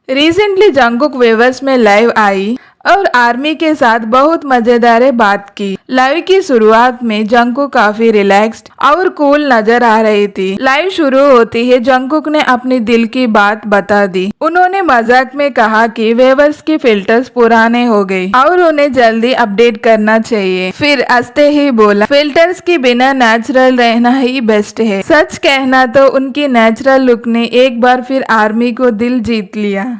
Recently Jungkook weavers में live आई और army के साथ बहुत मजेदार बात की। लाइव की शुरुआत में जंगकुक काफी रिलैक्स्ड और कूल नजर आ रही थी। लाइव शुरू होती ही जंगकुक ने अपनी दिल की बात बता दी। उन्होंने मजाक में कहा कि वेवर्स की फिल्टर्स पुराने हो गए और उन्हें जल्दी अपडेट करना चाहिए। फिर हंसते ही बोला, फिल्टर्स के बिना नेचुरल रहना ही बेस्ट है। सच कहना तो उनकी नेचुरल लुक ने एक बार फिर आर्मी को दिल जीत लिया।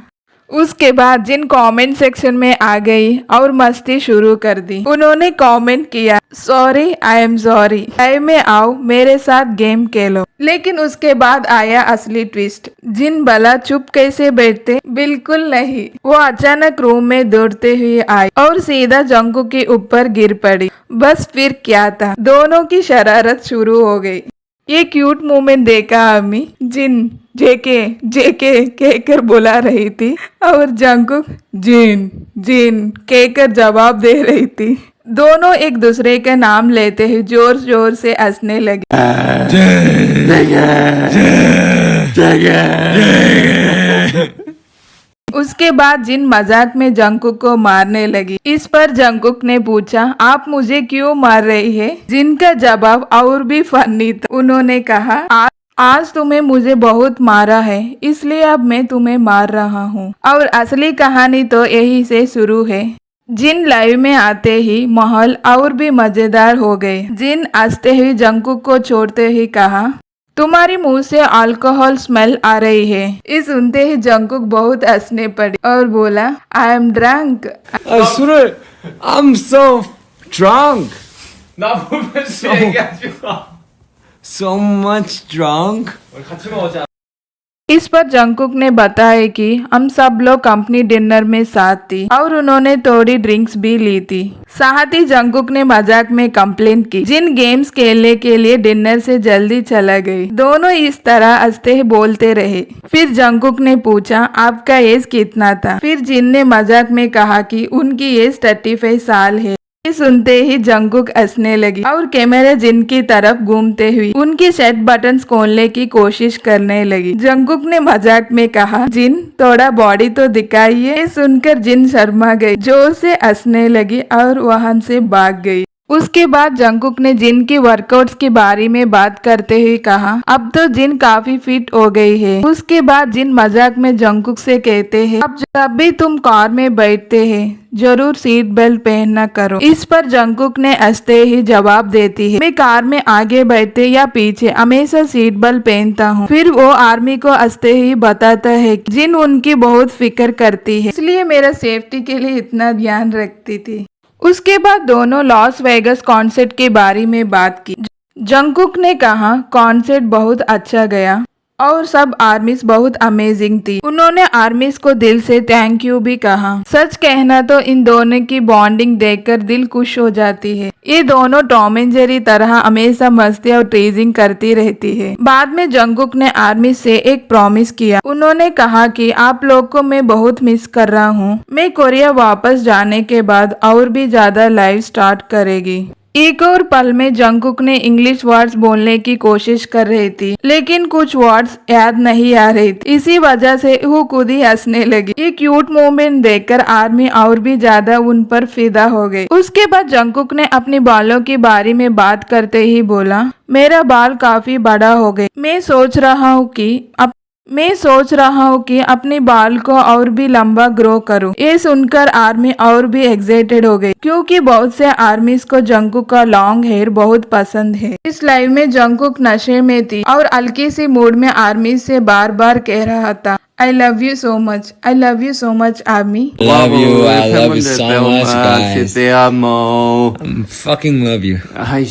उसके बाद जिन कमेंट सेक्शन में आ गई और मस्ती शुरू कर दी। उन्होंने कमेंट किया, sorry I am sorry, live में आओ मेरे साथ गेम खेलो। लेकिन उसके बाद आया असली ट्विस्ट। जिन भला चुप कैसे बैठते, बिल्कुल नहीं, वो अचानक रूम में दौड़ते हुए आई और सीधा जंगकुक के ऊपर गिर पड़ी। बस फिर क्या था, दोनों की शरारत शुरू हो गई। ये क्यूट मोमेंट देखा अम्मी। जिन जेके जेके कहकर बुला रही थी और जंगकुक जिन जिन कहकर जवाब दे रही थी। दोनों एक दूसरे का नाम लेते हुए जोर जोर से हंसने लगे। उसके बाद जिन मजाक में जंगकुक को मारने लगी। इस पर जंगकुक ने पूछा, आप मुझे क्यों मार रही है? जिनका जवाब और भी फनी था। उन्होंने कहा, आज तुम्हें मुझे बहुत मारा है, इसलिए अब मैं तुम्हें मार रहा हूँ। और असली कहानी तो यही से शुरू है। जिन लाइव में आते ही माहौल और भी मजेदार हो गए। जिन हंसते हुए जंगकुक को छोड़ते हुए कहा, तुम्हारी मुंह से अल्कोहल स्मेल आ रही है। इस सुनते ही जंगकुक बहुत हंसने पड़ी और बोला, I am drunk. I'm so drunk. 나 보면서 얘기하지 마. So much drunk. 우리 같이 먹었잖아. इस पर जंगकुक ने बताया कि हम सब लोग कंपनी डिनर में साथ थी और उन्होंने थोड़ी ड्रिंक्स भी ली थी। साथ ही जंगकुक ने मजाक में कंप्लेन की, जिन गेम्स खेलने के लिए डिनर से जल्दी चला गई। दोनों इस तरह हंसते बोलते रहे। फिर जंगकुक ने पूछा, आपका एज कितना था? फिर जिन ने मजाक में कहा कि उनकी एज 35 साल है। ये सुनते ही जंगकुक हंसने लगी और कैमरा जिन की तरफ घूमते हुए उनकी शर्ट बटन्स खोलने की कोशिश करने लगी। जंगकुक ने मजाक में कहा, जिन थोड़ा बॉडी तो दिखाइए। ये सुनकर जिन शर्मा गई, जोर से हंसने लगी और वहां से भाग गई। उसके बाद जंगकुक ने जिन की वर्कआउट्स के बारे में बात करते हुए कहा, अब तो जिन काफी फिट हो गई है। उसके बाद जिन मजाक में जंगकुक से कहते हैं, अब जब भी तुम कार में बैठते हैं जरूर सीट बेल्ट पहनना करो। इस पर जंगकुक ने हंसते ही जवाब देती है, मैं कार में आगे बैठते या पीछे हमेशा सीट बेल्ट पहनता हूँ। फिर वो आर्मी को हंसते ही बताता है कि जिन उनकी बहुत फिक्र करती है, इसलिए मेरा सेफ्टी के लिए इतना ध्यान रखती थी। उसके बाद दोनों लॉस वेगस कॉन्सर्ट के बारे में बात की। जंगकुक ने कहा, कॉन्सर्ट बहुत अच्छा गया और सब आर्मीज बहुत अमेजिंग थी। उन्होंने आर्मीज को दिल से थैंक यू भी कहा। सच कहना तो इन दोनों की बॉन्डिंग देखकर दिल खुश हो जाती है। ये दोनों टॉम एंड जेरी तरह हमेशा मस्ती और टीजिंग करती रहती है। बाद में जंगकुक ने आर्मी से एक प्रॉमिस किया। उन्होंने कहा कि आप लोग को मैं बहुत मिस कर रहा हूँ। मैं कोरिया वापस जाने के बाद और भी ज्यादा लाइव स्टार्ट करेगी। एक और पल में जंगकुक ने इंग्लिश वर्ड्स बोलने की कोशिश कर रही थी, लेकिन कुछ वर्ड्स याद नहीं आ रही थी। इसी वजह से वो खुद ही हंसने लगी। ये क्यूट मोमेंट देखकर आर्मी और भी ज्यादा उन पर फिदा हो गई। उसके बाद जंगकुक ने अपने बालों के बारे में बात करते ही बोला, मेरा बाल काफी बड़ा हो गए। मैं सोच रहा हूँ कि अपने बाल को और भी लंबा ग्रो करूं। ये सुनकर आर्मी और भी एक्साइटेड हो गई, क्योंकि बहुत से आर्मीज को जंगकुक का लॉन्ग हेयर बहुत पसंद है। इस लाइव में जंगकुक नशे में थी और हल्की सी मूड में आर्मी से बार बार कह रहा था, I love you so much. I love you so much, Army. Love you. I love you so much, guys. Te amo. Fucking love you. Ay,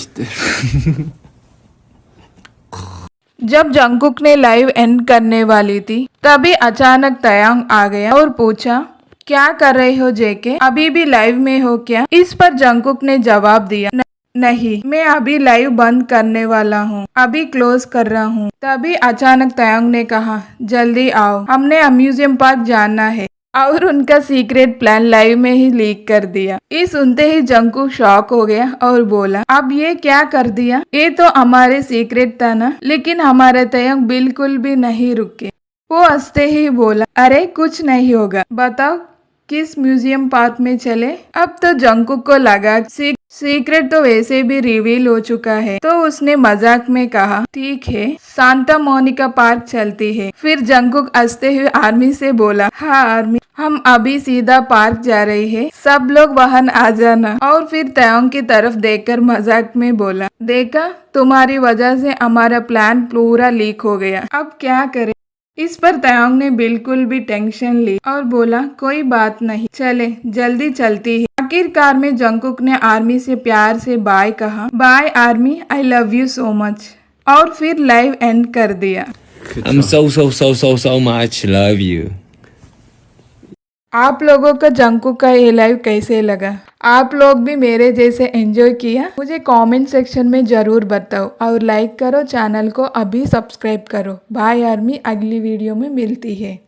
जब जंगकुक ने लाइव एंड करने वाली थी, तभी अचानक तयांग आ गया और पूछा, क्या कर रहे हो जेके? अभी भी लाइव में हो क्या? इस पर जंगकुक ने जवाब दिया, नहीं, मैं अभी लाइव बंद करने वाला हूँ, अभी क्लोज कर रहा हूँ। तभी अचानक तयांग ने कहा, जल्दी आओ, हमने अम्यूजियम पार्क जाना है। और उनका सीक्रेट प्लान लाइव में ही लीक कर दिया। ये सुनते ही जंगकुक शॉक हो गया और बोला, अब ये क्या कर दिया? ये तो हमारे सीक्रेट था ना। लेकिन हमारे तयंग बिल्कुल भी नहीं रुके। वो हंसते ही बोला, अरे कुछ नहीं होगा, बताओ किस म्यूजियम पार्क में चले। अब तो जंकुक को लगा सीक्रेट तो वैसे भी रिवील हो चुका है, तो उसने मजाक में कहा, ठीक है सांता मोनिका पार्क चलती है। फिर जंकुक हंसते हुए आर्मी से बोला, हाँ आर्मी, हम अभी सीधा पार्क जा रहे हैं, सब लोग वहां आ जाना। और फिर तयोंग की तरफ देखकर मजाक में बोला, देखा तुम्हारी वजह से हमारा प्लान पूरा लीक हो गया, अब क्या करें। इस पर तयोंग ने बिल्कुल भी टेंशन ली और बोला, कोई बात नहीं, चले जल्दी चलती है। आखिरकार में जंकुक ने आर्मी से प्यार से बाय कहा, bye army, I love you so much, और फिर लाइव एंड कर दिया। I'm so much love you. आप लोगों को जंकुक का ये लाइव कैसे लगा? आप लोग भी मेरे जैसे एंजॉय किया? मुझे कमेंट सेक्शन में जरूर बताओ और लाइक करो, चैनल को अभी सब्सक्राइब करो। बाय आर्मी, अगली वीडियो में मिलती है।